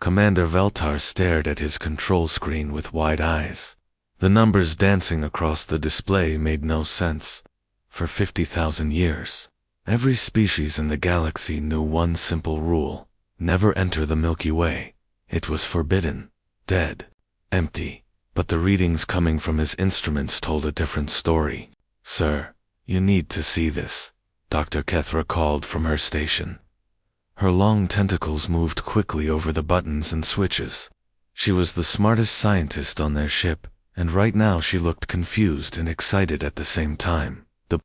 Commander Veltar stared at his control screen with wide eyes. The numbers dancing across the display made no sense. For 50,000 years, every species in the galaxy knew one simple rule: never enter the Milky Way. It was forbidden, dead, empty. But the readings coming from his instruments told a different story. "Sir, you need to see this," Dr. Kethra called from her station. Her long tentacles moved quickly over the buttons and switches. She was the smartest scientist on their ship, and right now she looked confused and excited at the same time. The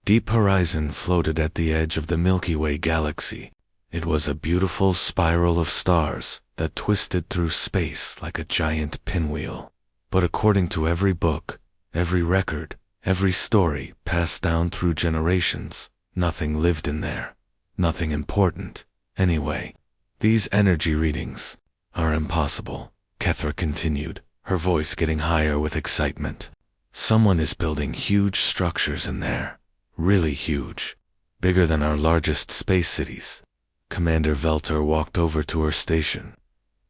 deep horizon floated at the edge of the Milky Way galaxy. It was a beautiful spiral of stars that twisted through space like a giant pinwheel. But according to every book, every record, every story passed down through generations, nothing lived in there. Nothing important. Anyway, these energy readings are impossible, Kethra continued, her voice getting higher with excitement. Someone is building huge structures in there. Really huge. Bigger than our largest space cities. Commander Veltar walked over to her station.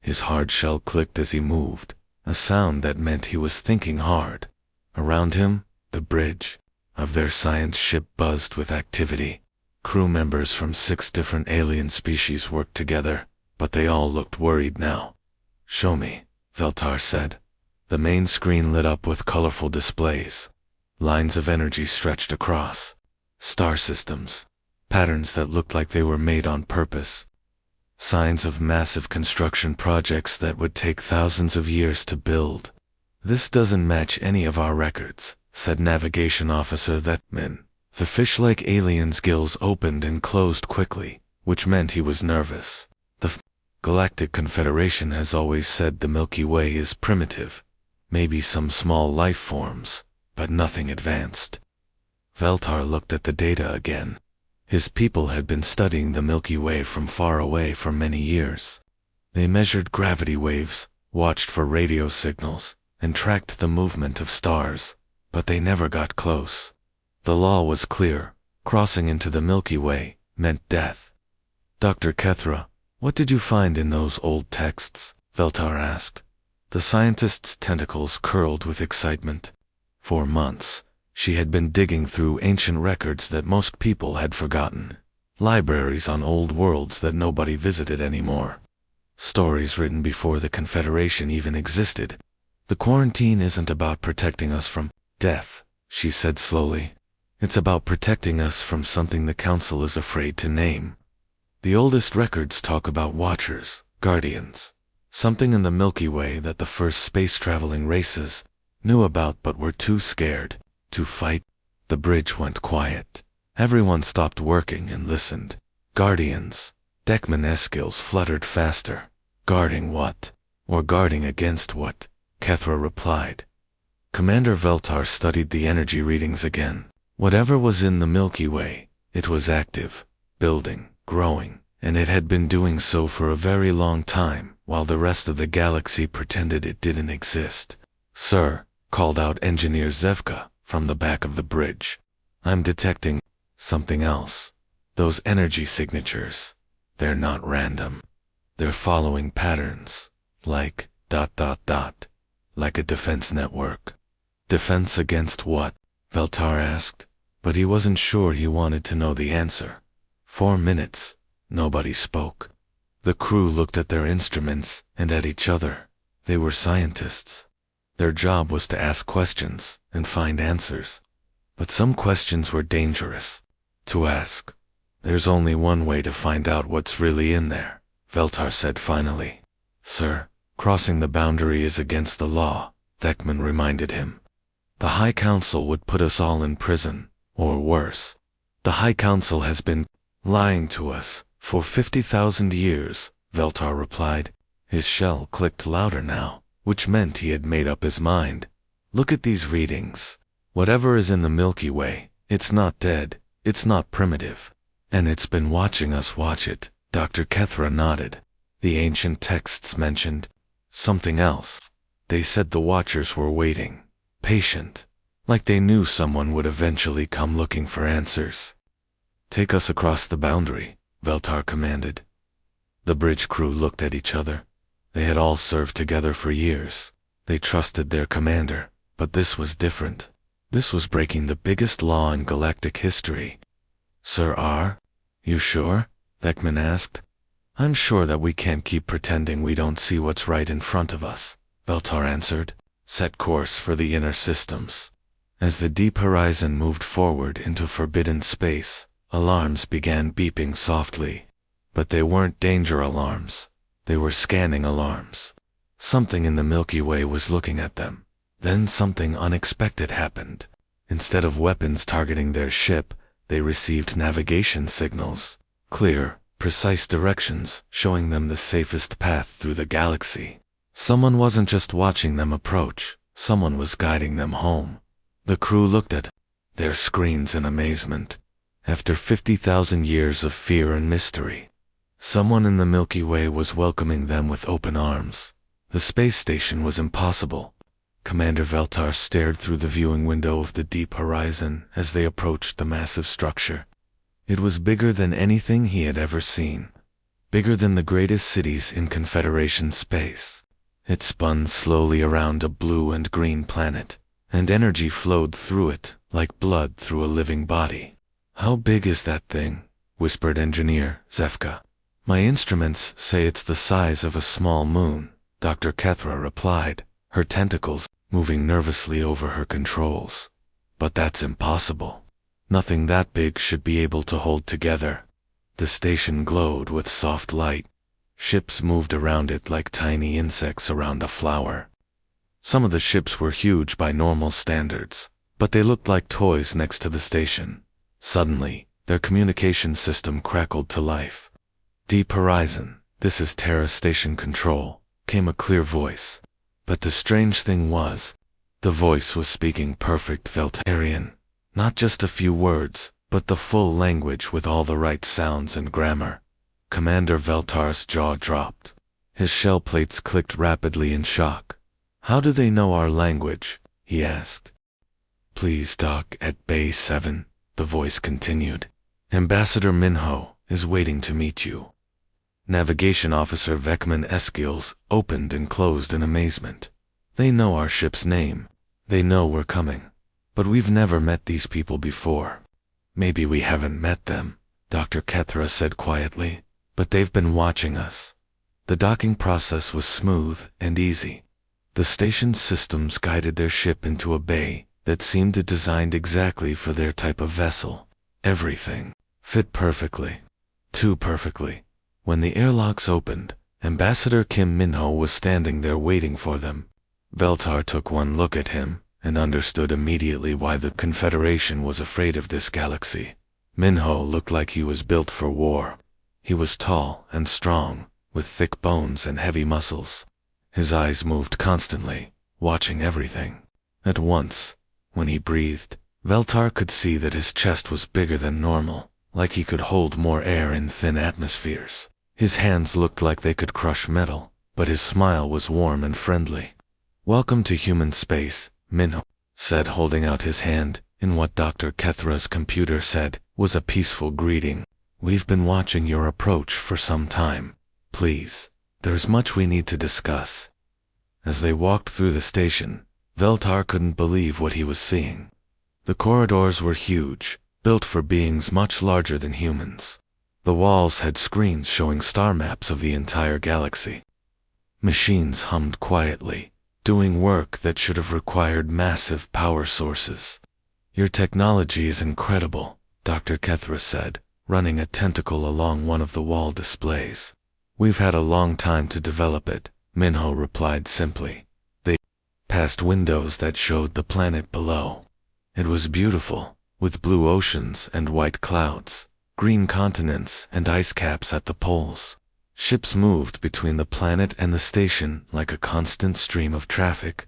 His hard shell clicked as he moved, a sound that meant he was thinking hard. Around him, the bridge of their science ship buzzed with activity. Crew members from 6 different alien species worked together, but they all looked worried now. "Show me," Veltar said. The main screen lit up with colorful displays. Lines of energy stretched across. Star systems. Patterns that looked like they were made on purpose. Signs of massive construction projects that would take thousands of years to build. "This doesn't match any of our records," said Navigation Officer Thetman. The fish-like alien's gills opened and closed quickly, which meant he was nervous. The Galactic Confederation has always said the Milky Way is primitive. Maybe some small life forms, but nothing advanced. Veltar looked at the data again. His people had been studying the Milky Way from far away for many years. They measured gravity waves, watched for radio signals, and tracked the movement of stars, but they never got close. The law was clear. Crossing into the Milky Way meant death. "Dr. Kethra, what did you find in those old texts?" Veltar asked. The scientist's tentacles curled with excitement. For months, she had been digging through ancient records that most people had forgotten. Libraries on old worlds that nobody visited anymore. Stories written before the Confederation even existed. "The quarantine isn't about protecting us from death," she said slowly. "It's about protecting us from something the Council is afraid to name. The oldest records talk about Watchers, Guardians, something in the Milky Way that the first space-traveling races knew about but were too scared to fight." The bridge went quiet. Everyone stopped working and listened. "Guardians." Deckman Eskills fluttered faster. "Guarding what? Or guarding against what?" Kethra replied. Commander Veltar studied the energy readings again. Whatever was in the Milky Way, it was active, building, growing, and it had been doing so for a very long time, while the rest of the galaxy pretended it didn't exist. "Sir," called out Engineer Zevka from the back of the bridge. "I'm detecting something else. Those energy signatures, they're not random. They're following patterns, like ... like a defense network." "Defense against what?" Veltar asked, but he wasn't sure he wanted to know the answer. 4 minutes, nobody spoke. The crew looked at their instruments and at each other. They were scientists. Their job was to ask questions and find answers. But some questions were dangerous to ask. "There's only one way to find out what's really in there," Veltar said finally. "Sir, crossing the boundary is against the law," Thekman reminded him. "The High Council would put us all in prison, or worse. The High Council has been lying to us for 50,000 years, Veltar replied. His shell clicked louder now, which meant he had made up his mind. "Look at these readings. Whatever is in the Milky Way, it's not dead, it's not primitive. And it's been watching us watch it." Dr. Kethra nodded. The ancient texts mentioned something else. They said the Watchers were waiting, patient, like they knew someone would eventually come looking for answers. "Take us across the boundary," Veltar commanded. The bridge crew looked at each other. They had all served together for years. They trusted their commander, but this was different. This was breaking the biggest law in galactic history. Sir R? You sure? Beckman asked. I'm sure that we can't keep pretending we don't see what's right in front of us, Veltar answered. Set course for the inner systems. As the deep horizon moved forward into forbidden space, alarms began beeping softly. But they weren't danger alarms. They were scanning alarms. Something in the Milky Way was looking at them. Then something unexpected happened. Instead of weapons targeting their ship, they received navigation signals. Clear, precise directions showing them the safest path through the galaxy. Someone wasn't just watching them approach, someone was guiding them home. The crew looked at their screens in amazement. After 50,000 years of fear and mystery, someone in the Milky Way was welcoming them with open arms. The space station was impossible. Commander Veltar stared through the viewing window of the deep horizon as they approached the massive structure. It was bigger than anything he had ever seen. Bigger than the greatest cities in Confederation space. It spun slowly around a blue and green planet, and energy flowed through it like blood through a living body. How big is that thing? Whispered Engineer Zefka. My instruments say it's the size of a small moon, Dr. Kethra replied, her tentacles moving nervously over her controls. But that's impossible. Nothing that big should be able to hold together. The station glowed with soft light. Ships moved around it like tiny insects around a flower. Some of the ships were huge by normal standards, but they looked like toys next to the station. Suddenly, their communication system crackled to life. Deep Horizon, this is Terra Station Control, came a clear voice. But the strange thing was, the voice was speaking perfect Veltarian. Not just a few words, but the full language with all the right sounds and grammar. Commander Veltar's jaw dropped. His shell plates clicked rapidly in shock. How do they know our language? He asked. Please dock at Bay 7, the voice continued. Ambassador Minho is waiting to meet you. Navigation Officer Vekman Eskils opened and closed in amazement. They know our ship's name. They know we're coming. But we've never met these people before. Maybe we haven't met them, Dr. Kethra said quietly, but they've been watching us. The docking process was smooth and easy. The station's systems guided their ship into a bay that seemed designed exactly for their type of vessel. Everything fit perfectly. Too perfectly. When the airlocks opened, Ambassador Kim Minho was standing there waiting for them. Veltar took one look at him and understood immediately why the Confederation was afraid of this galaxy. Minho looked like he was built for war. He was tall and strong, with thick bones and heavy muscles. His eyes moved constantly, watching everything. At once, when he breathed, Veltar could see that his chest was bigger than normal, like he could hold more air in thin atmospheres. His hands looked like they could crush metal, but his smile was warm and friendly. Welcome to human space, Minho said, holding out his hand in what Dr. Kethra's computer said was a peaceful greeting. We've been watching your approach for some time. Please, there's much we need to discuss. As they walked through the station, Veltar couldn't believe what he was seeing. The corridors were huge, built for beings much larger than humans. The walls had screens showing star maps of the entire galaxy. Machines hummed quietly, doing work that should have required massive power sources. Your technology is incredible, Dr. Kethra said, running a tentacle along one of the wall displays. We've had a long time to develop it, Minho replied simply. They passed windows that showed the planet below. It was beautiful, with blue oceans and white clouds, green continents and ice caps at the poles. Ships moved between the planet and the station like a constant stream of traffic.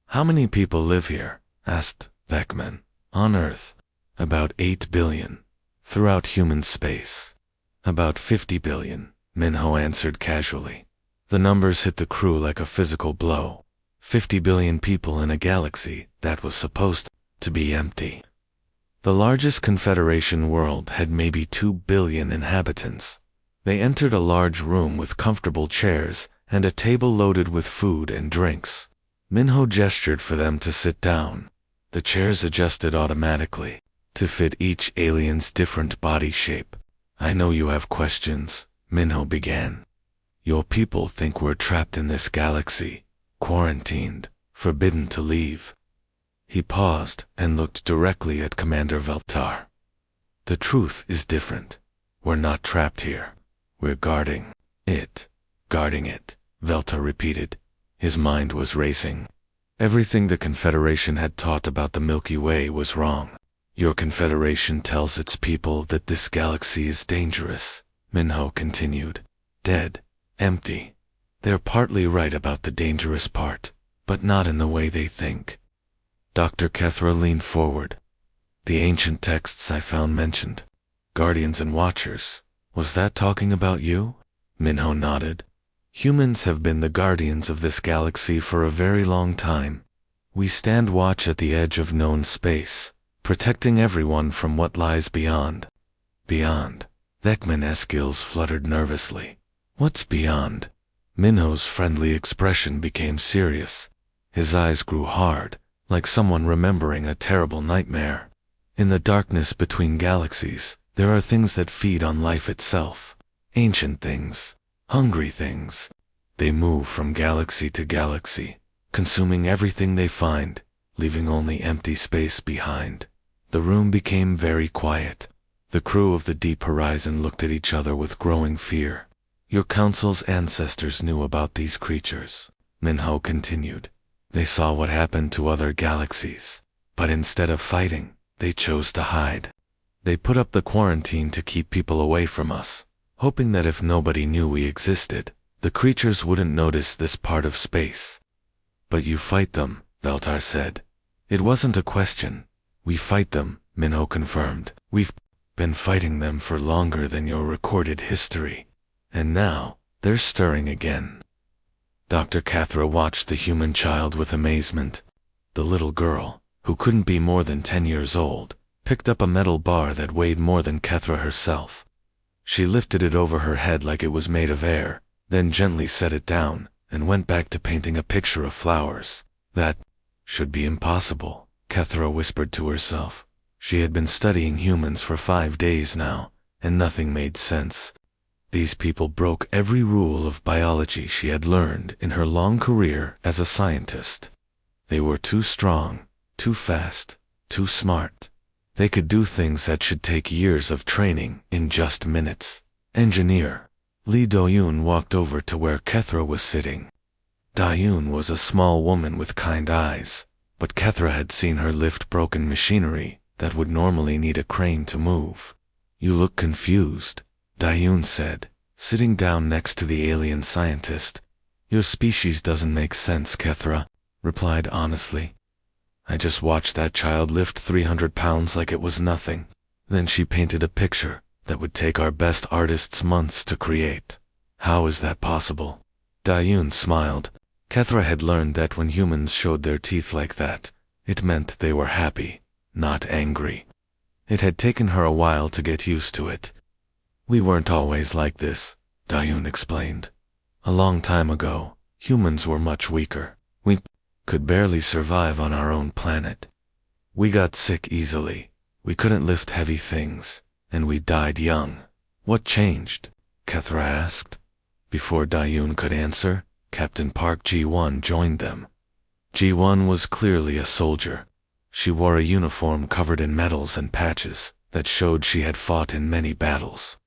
How many people live here? Asked Vekman. On Earth, about 8 billion. Throughout human space, about 50 billion, Minho answered casually. The numbers hit the crew like a physical blow. 50 billion people in a galaxy that was supposed to be empty. The largest Confederation world had maybe 2 billion inhabitants. They entered a large room with comfortable chairs and a table loaded with food and drinks. Minho gestured for them to sit down. The chairs adjusted automatically to fit each alien's different body shape. "I know you have questions," Minho began. "Your people think we're trapped in this galaxy, quarantined, forbidden to leave." He paused and looked directly at Commander Veltar. "The truth is different. We're not trapped here. We're guarding it." "Guarding it," Veltar repeated. His mind was racing. Everything the Confederation had taught about the Milky Way was wrong. "Your Confederation tells its people that this galaxy is dangerous," Minho continued. "Dead, empty. They're partly right about the dangerous part, but not in the way they think." Dr. Kethra leaned forward. "The ancient texts I found mentioned guardians and watchers. Was that talking about you?" Minho nodded. "Humans have been the guardians of this galaxy for a very long time. We stand watch at the edge of known space, protecting everyone from what lies beyond." "Beyond?" Vekman's gills fluttered nervously. "What's beyond?" Minho's friendly expression became serious. His eyes grew hard, like someone remembering a terrible nightmare. "In the darkness between galaxies, there are things that feed on life itself. Ancient things. Hungry things. They move from galaxy to galaxy, consuming everything they find, leaving only empty space behind." The room became very quiet. The crew of the Deep Horizon looked at each other with growing fear. "Your council's ancestors knew about these creatures," Minho continued. "They saw what happened to other galaxies, but instead of fighting, they chose to hide. They put up the quarantine to keep people away from us, hoping that if nobody knew we existed, the creatures wouldn't notice this part of space." "But you fight them," Veltar said. "It wasn't a question." "We fight them," Minho confirmed. "We've been fighting them for longer than your recorded history. And now, they're stirring again." Dr. Kethra watched the human child with amazement. The little girl, who couldn't be more than 10 years old, picked up a metal bar that weighed more than Kethra herself. She lifted it over her head like it was made of air, then gently set it down, and went back to painting a picture of flowers. "That should be impossible," Kethra whispered to herself. She had been studying humans for 5 days now, and nothing made sense. These people broke every rule of biology she had learned in her long career as a scientist. They were too strong, too fast, too smart. They could do things that should take years of training in just minutes. "Engineer." Lee Do-yoon walked over to where Kethra was sitting. Do-yoon was a small woman with kind eyes, but Kethra had seen her lift broken machinery that would normally need a crane to move. "You look confused," Do-yoon said, sitting down next to the alien scientist. "Your species doesn't make sense," Kethra replied honestly. "I just watched that child lift 300 pounds like it was nothing." Then she painted a picture that would take our best artists months to create. "How is that possible?" Do-yoon smiled. Kethra had learned that when humans showed their teeth like that, it meant they were happy, not angry. It had taken her a while to get used to it. "We weren't always like this," Do-yoon explained. "A long time ago, humans were much weaker. We could barely survive on our own planet. We got sick easily, we couldn't lift heavy things, and we died young." "What changed?" Kethra asked. Before Do-yoon could answer, Captain Park Ji-won joined them. Ji-won was clearly a soldier. She wore a uniform covered in medals and patches that showed she had fought in many battles.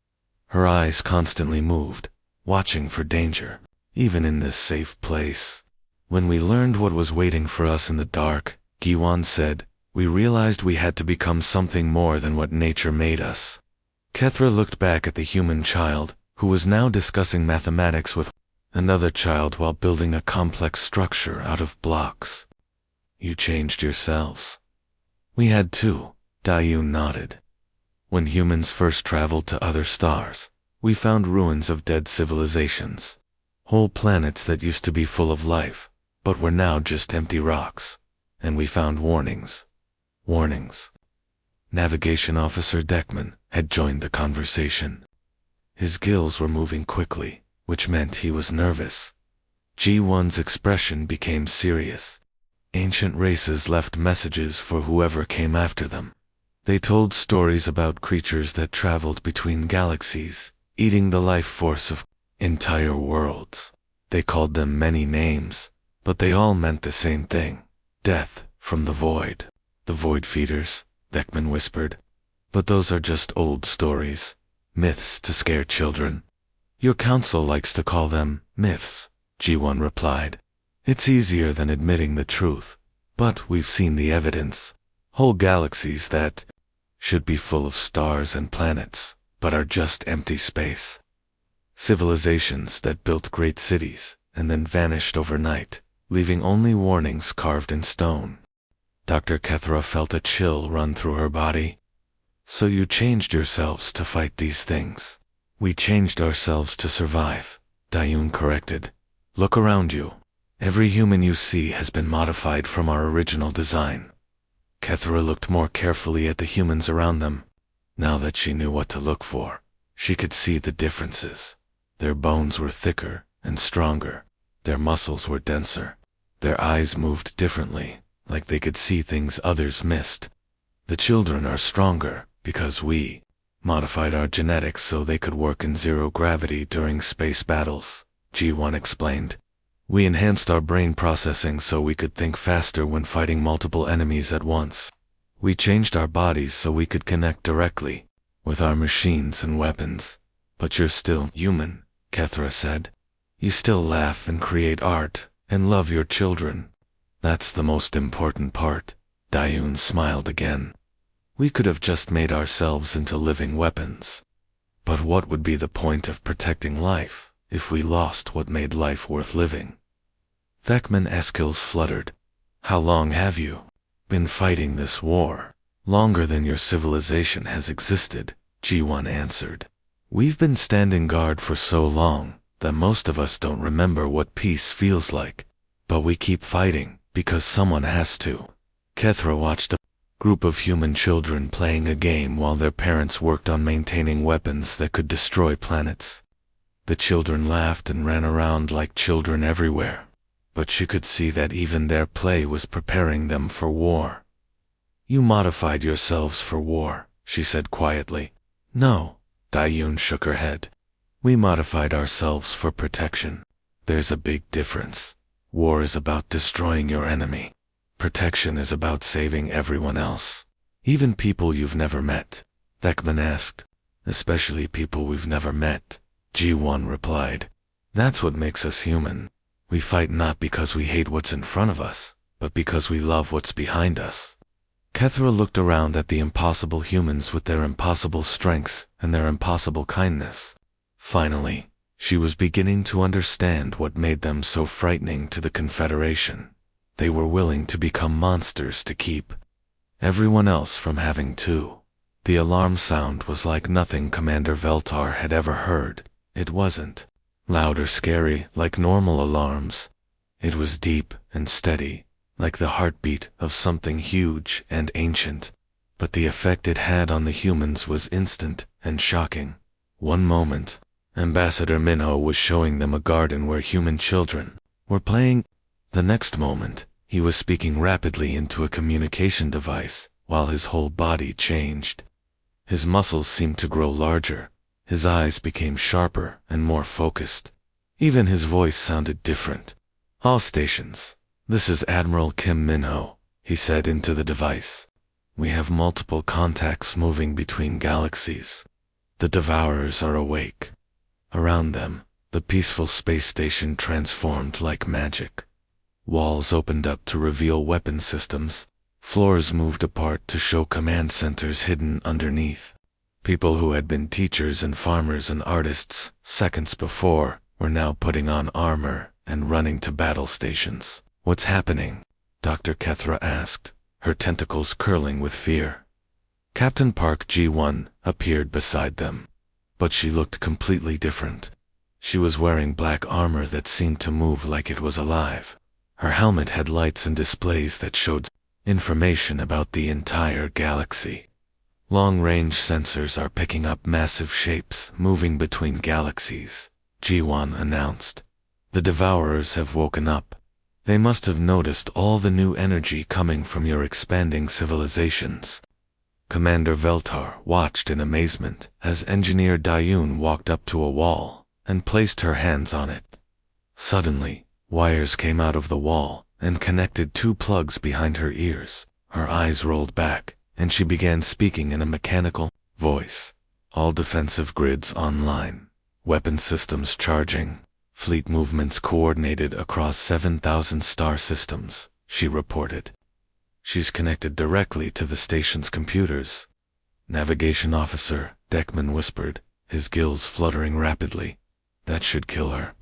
Her eyes constantly moved, watching for danger, even in this safe place. "When we learned what was waiting for us in the dark," Ji-won said, "we realized we had to become something more than what nature made us." Kethra looked back at the human child, who was now discussing mathematics with another child while building a complex structure out of blocks. "You changed yourselves." "We had to," Do-yoon nodded. "When humans first traveled to other stars, we found ruins of dead civilizations. Whole planets that used to be full of life, but were now just empty rocks. And we found warnings. Warnings." Navigation Officer Deckman had joined the conversation. His gills were moving quickly, which meant he was nervous. G1's expression became serious. Ancient races left messages for whoever came after them. They told stories about creatures that traveled between galaxies, eating the life force of entire worlds. They called them many names, but they all meant the same thing: death from the void. The void feeders, Beckman whispered. But those are just old stories, myths to scare children. Your council likes to call them myths, G1 replied. It's easier than admitting the truth, but we've seen the evidence. Whole galaxies that should be full of stars and planets, but are just empty space. Civilizations that built great cities and then vanished overnight, leaving only warnings carved in stone. Dr. Kethra felt a chill run through her body. So you changed yourselves to fight these things. We changed ourselves to survive, Dayun corrected. Look around you. Every human you see has been modified from our original design. Kethra looked more carefully at the humans around them. Now that she knew what to look for, she could see the differences. Their bones were thicker and stronger. Their muscles were denser. Their eyes moved differently, like they could see things others missed. The children are stronger because we modified our genetics so they could work in zero gravity during space battles, G1 explained. We enhanced our brain processing so we could think faster when fighting multiple enemies at once. We changed our bodies so we could connect directly with our machines and weapons. But you're still human, Kethra said. You still laugh and create art and love your children. That's the most important part. Dayun smiled again. We could have just made ourselves into living weapons. But what would be the point of protecting life if we lost what made life worth living? Thekman Eskills fluttered. How long have you been fighting this war? Longer than your civilization has existed, G1 answered. We've been standing guard for so long that most of us don't remember what peace feels like. But we keep fighting because someone has to. Kethra watched a group of human children playing a game while their parents worked on maintaining weapons that could destroy planets. The children laughed and ran around like children everywhere, but she could see that even their play was preparing them for war. You modified yourselves for war, she said quietly. No, Dayun shook her head. We modified ourselves for protection. There's a big difference. War is about destroying your enemy. Protection is about saving everyone else. Even people you've never met, Thekman asked. Especially people we've never met, G1 replied. That's what makes us human. We fight not because we hate what's in front of us, but because we love what's behind us. Kethra looked around at the impossible humans with their impossible strengths and their impossible kindness. Finally, she was beginning to understand what made them so frightening to the Confederation. They were willing to become monsters to keep everyone else from having to. The alarm sound was like nothing Commander Veltar had ever heard. It wasn't loud or scary like normal alarms. It was deep and steady, like the heartbeat of something huge and ancient. But the effect it had on the humans was instant and shocking. One moment, Ambassador Minho was showing them a garden where human children were playing. The next moment, he was speaking rapidly into a communication device, while his whole body changed. His muscles seemed to grow larger. His eyes became sharper and more focused. Even his voice sounded different. All stations. This is Admiral Kim Minho, he said into the device. We have multiple contacts moving between galaxies. The Devourers are awake. Around them, the peaceful space station transformed like magic. Walls opened up to reveal weapon systems. Floors moved apart to show command centers hidden underneath. People who had been teachers and farmers and artists seconds before were now putting on armor and running to battle stations. What's happening? Dr. Kethra asked, her tentacles curling with fear. Captain Park G1 appeared beside them. But she looked completely different. She was wearing black armor that seemed to move like it was alive. Her helmet had lights and displays that showed information about the entire galaxy. Long-range sensors are picking up massive shapes moving between galaxies, G1 announced. The Devourers have woken up. They must have noticed all the new energy coming from your expanding civilizations. Commander Veltar watched in amazement as Engineer Dayun walked up to a wall and placed her hands on it. Suddenly, wires came out of the wall and connected 2 plugs behind her ears. Her eyes rolled back, and she began speaking in a mechanical voice. All defensive grids online. Weapon systems charging. Fleet movements coordinated across 7,000 star systems, she reported. She's connected directly to the station's computers. Navigation officer, Deckman whispered, his gills fluttering rapidly. That should kill her.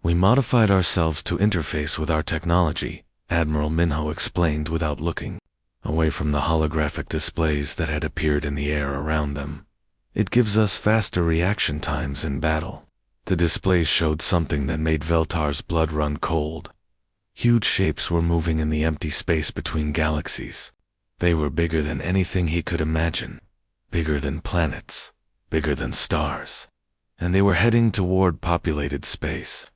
We modified ourselves to interface with our technology, Admiral Minho explained without looking away from the holographic displays that had appeared in the air around them. It gives us faster reaction times in battle. The displays showed something that made Veltar's blood run cold. Huge shapes were moving in the empty space between galaxies. They were bigger than anything he could imagine. Bigger than planets. Bigger than stars. And they were heading toward populated space.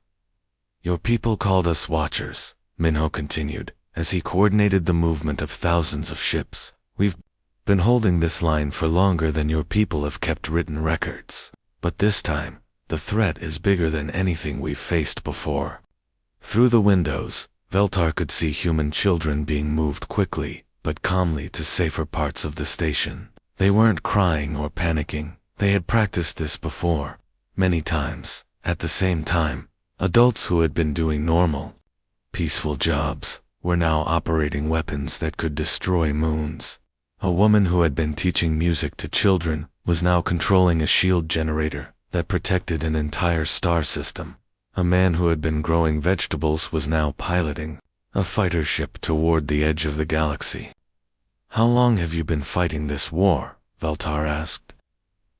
Your people called us Watchers, Minho continued, as he coordinated the movement of thousands of ships. We've been holding this line for longer than your people have kept written records. But this time, the threat is bigger than anything we've faced before. Through the windows, Veltar could see human children being moved quickly, but calmly to safer parts of the station. They weren't crying or panicking. They had practiced this before, many times. At the same time, adults who had been doing normal, peaceful jobs were now operating weapons that could destroy moons. A woman who had been teaching music to children was now controlling a shield generator that protected an entire star system. A man who had been growing vegetables was now piloting a fighter ship toward the edge of the galaxy. How long have you been fighting this war? Veltar asked.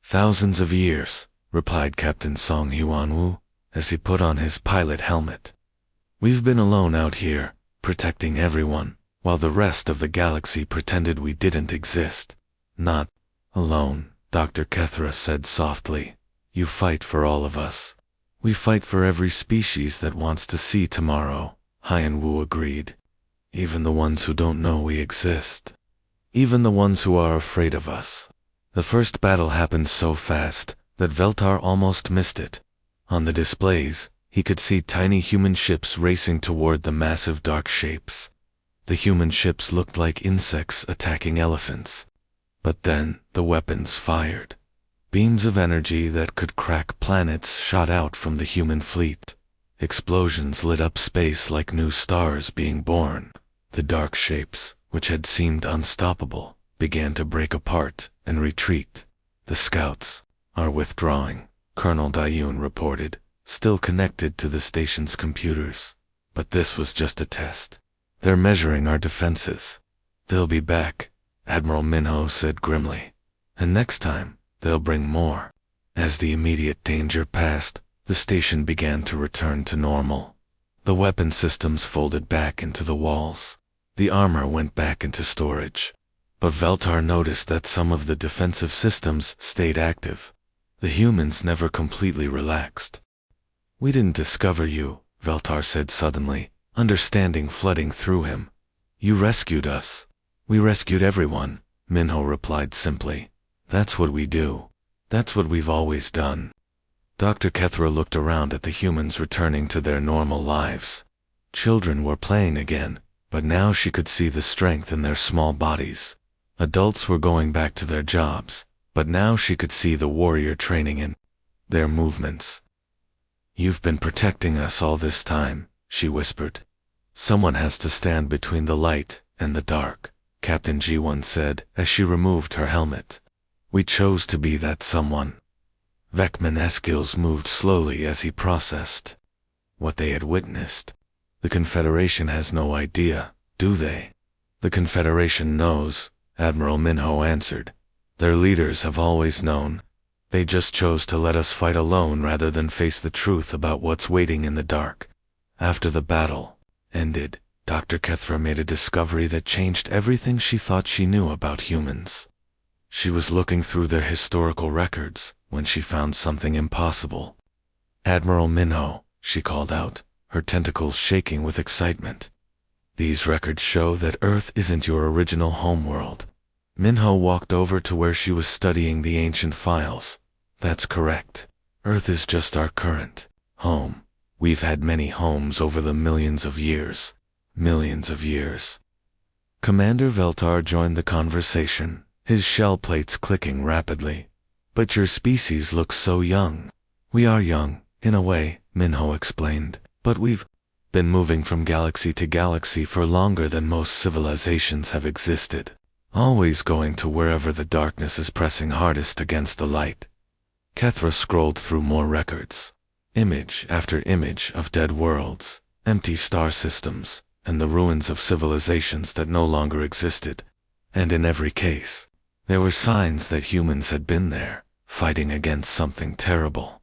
Thousands of years, replied Captain Song Huanwu, as he put on his pilot helmet. We've been alone out here, protecting everyone, while the rest of the galaxy pretended we didn't exist. Not alone, Dr. Kethra said softly. You fight for all of us. We fight for every species that wants to see tomorrow, Hyan Wu agreed. Even the ones who don't know we exist. Even the ones who are afraid of us. The first battle happened so fast that Veltar almost missed it. On the displays, he could see tiny human ships racing toward the massive dark shapes. The human ships looked like insects attacking elephants. But then, the weapons fired. Beams of energy that could crack planets shot out from the human fleet. Explosions lit up space like new stars being born. The dark shapes, which had seemed unstoppable, began to break apart and retreat. The scouts are withdrawing, Colonel Dayun reported, still connected to the station's computers. But this was just a test. They're measuring our defenses. They'll be back, Admiral Minho said grimly. And next time, they'll bring more. As the immediate danger passed, the station began to return to normal. The weapon systems folded back into the walls. The armor went back into storage. But Veltar noticed that some of the defensive systems stayed active. The humans never completely relaxed. We didn't discover you, Veltar said suddenly, understanding flooding through him. You rescued us. We rescued everyone, Minho replied simply. That's what we do. That's what we've always done. Dr. Kethra looked around at the humans returning to their normal lives. Children were playing again, but now she could see the strength in their small bodies. Adults were going back to their jobs, but now she could see the warrior training in their movements. You've been protecting us all this time, she whispered. Someone has to stand between the light and the dark, Captain G1 said as she removed her helmet. We chose to be that someone. Vekman Eskils moved slowly as he processed what they had witnessed. The Confederation has no idea, do they? The Confederation knows, Admiral Minho answered. Their leaders have always known. They just chose to let us fight alone rather than face the truth about what's waiting in the dark. After the battle ended, Dr. Kethra made a discovery that changed everything she thought she knew about humans. She was looking through their historical records when she found something impossible. Admiral Minho, she called out, her tentacles shaking with excitement. These records show that Earth isn't your original homeworld. Minho walked over to where she was studying the ancient files. That's correct. Earth is just our current home. We've had many homes over the millions of years. Millions of years. Commander Veltar joined the conversation, his shell plates clicking rapidly. But your species looks so young. We are young, in a way, Minho explained, but we've been moving from galaxy to galaxy for longer than most civilizations have existed, always going to wherever the darkness is pressing hardest against the light. Kethra scrolled through more records, image after image of dead worlds, empty star systems, and the ruins of civilizations that no longer existed, and in every case, there were signs that humans had been there, fighting against something terrible.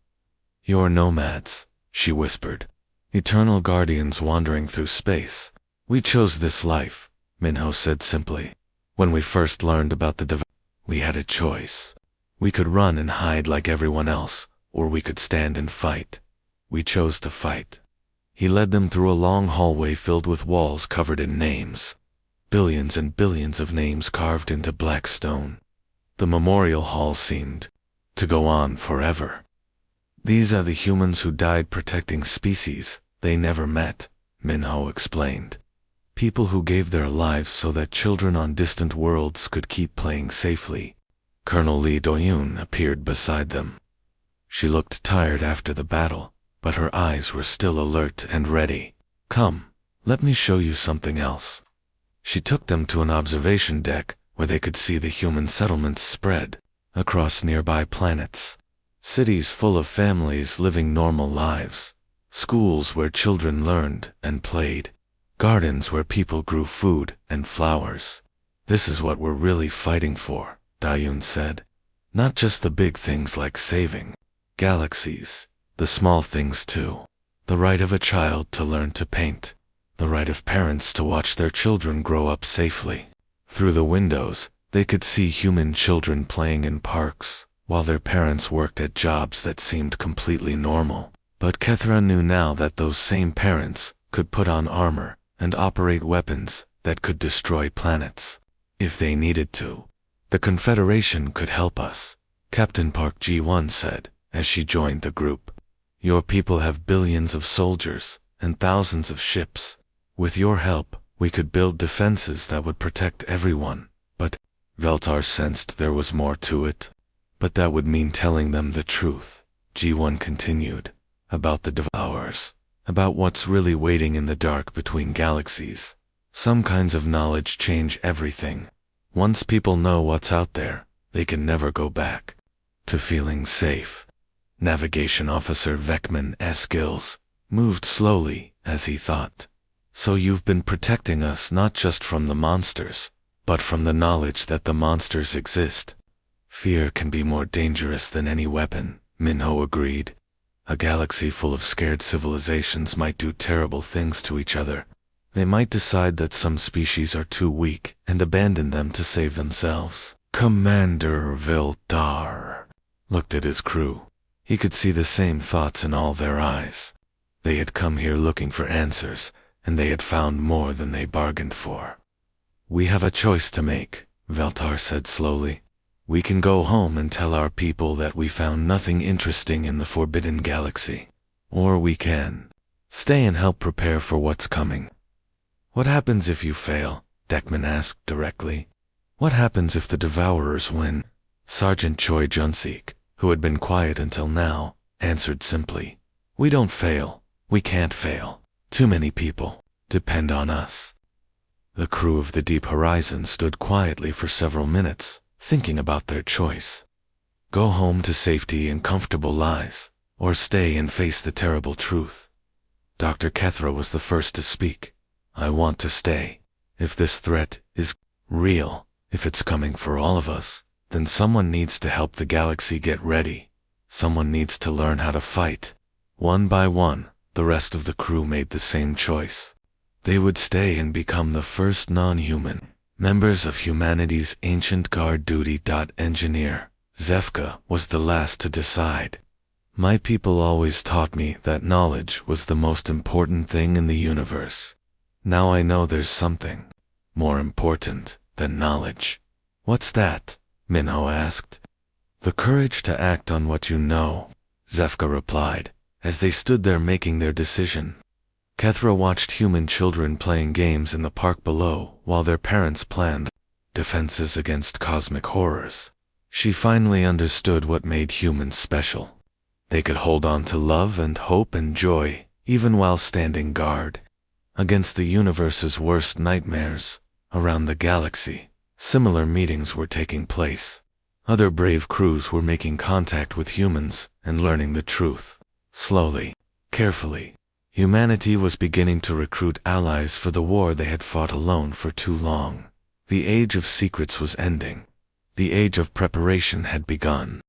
You're nomads, she whispered. Eternal guardians wandering through space. We chose this life, Minho said simply. When we first learned about the we had a choice. We could run and hide like everyone else, or we could stand and fight. We chose to fight. He led them through a long hallway filled with walls covered in names. Billions and billions of names carved into black stone. The memorial hall seemed to go on forever. These are the humans who died protecting species they never met, Minho explained. People who gave their lives so that children on distant worlds could keep playing safely. Colonel Lee Doyun appeared beside them. She looked tired after the battle, but her eyes were still alert and ready. Come, let me show you something else. She took them to an observation deck where they could see the human settlements spread across nearby planets. Cities full of families living normal lives. Schools where children learned and played. Gardens where people grew food and flowers. This is what we're really fighting for, Doyun said. Not just the big things like saving galaxies, the small things too. The right of a child to learn to paint. The right of parents to watch their children grow up safely. Through the windows, they could see human children playing in parks, while their parents worked at jobs that seemed completely normal. But Kethra knew now that those same parents could put on armor and operate weapons that could destroy planets, if they needed to. The Confederation could help us, Captain Park Ji-won said, as she joined the group. Your people have billions of soldiers and thousands of ships. With your help, we could build defenses that would protect everyone. But Veltar sensed there was more to it. But that would mean telling them the truth, Ji-won continued. About the devours, about what's really waiting in the dark between galaxies. Some kinds of knowledge change everything. Once people know what's out there, they can never go back to feeling safe. Navigation Officer Vekman S. Gills moved slowly as he thought. So you've been protecting us not just from the monsters, but from the knowledge that the monsters exist. Fear can be more dangerous than any weapon, Minho agreed. A galaxy full of scared civilizations might do terrible things to each other. They might decide that some species are too weak and abandon them to save themselves. Commander Veltar looked at his crew. He could see the same thoughts in all their eyes. They had come here looking for answers, and they had found more than they bargained for. We have a choice to make, Veltar said slowly. We can go home and tell our people that we found nothing interesting in the Forbidden Galaxy. Or we can stay and help prepare for what's coming. What happens if you fail? Dekman asked directly. What happens if the Devourers win? Sergeant Choi Junsik, who had been quiet until now, answered simply. We don't fail. We can't fail. Too many people depend on us. The crew of the Deep Horizon stood quietly for several minutes, thinking about their choice. Go home to safety and comfortable lives, or stay and face the terrible truth. Dr. Kethra was the first to speak. I want to stay. If this threat is real, if it's coming for all of us, then someone needs to help the galaxy get ready. Someone needs to learn how to fight. One by one, the rest of the crew made the same choice. They would stay and become the first non-human members of humanity's ancient guard duty. Engineer Zefka was the last to decide. My people always taught me that knowledge was the most important thing in the universe. Now I know there's something more important than knowledge. What's that? Minho asked. The courage to act on what you know, Zefka replied, as they stood there making their decision. Kethra watched human children playing games in the park below while their parents planned defenses against cosmic horrors. She finally understood what made humans special. They could hold on to love and hope and joy, even while standing guard against the universe's worst nightmares. Around the galaxy, similar meetings were taking place. Other brave crews were making contact with humans and learning the truth. Slowly, carefully, humanity was beginning to recruit allies for the war they had fought alone for too long. The age of secrets was ending. The age of preparation had begun.